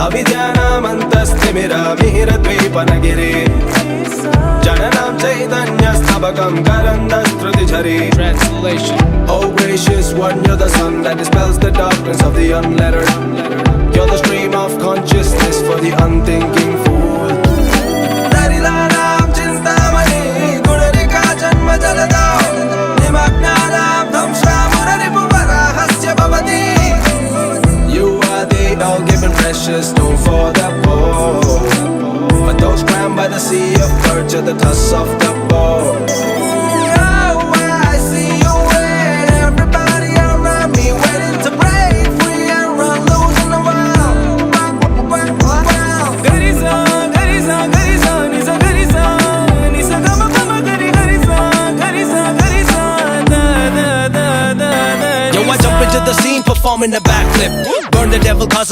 अविद्यानामन्तस्तिमिरा मिहिरद्वीपनगिरि जननां चैतन्यस्तबकं करन्दस्कृतिझरि. Translation. Oh gracious one, you're the sun that dispels the darkness of the unlettered. You're the stream of consciousness for the unthinking fool. Darilanam chintamani gurarika janma jaladau nimagnaram dhamshamuraripuvarahasya bhavati. You are the all-given precious stone for the poor, for those crammed by the sea of birds at the tusk of the bow. Yo, I jump into the scene, performing a backflip. Burn the devil, cause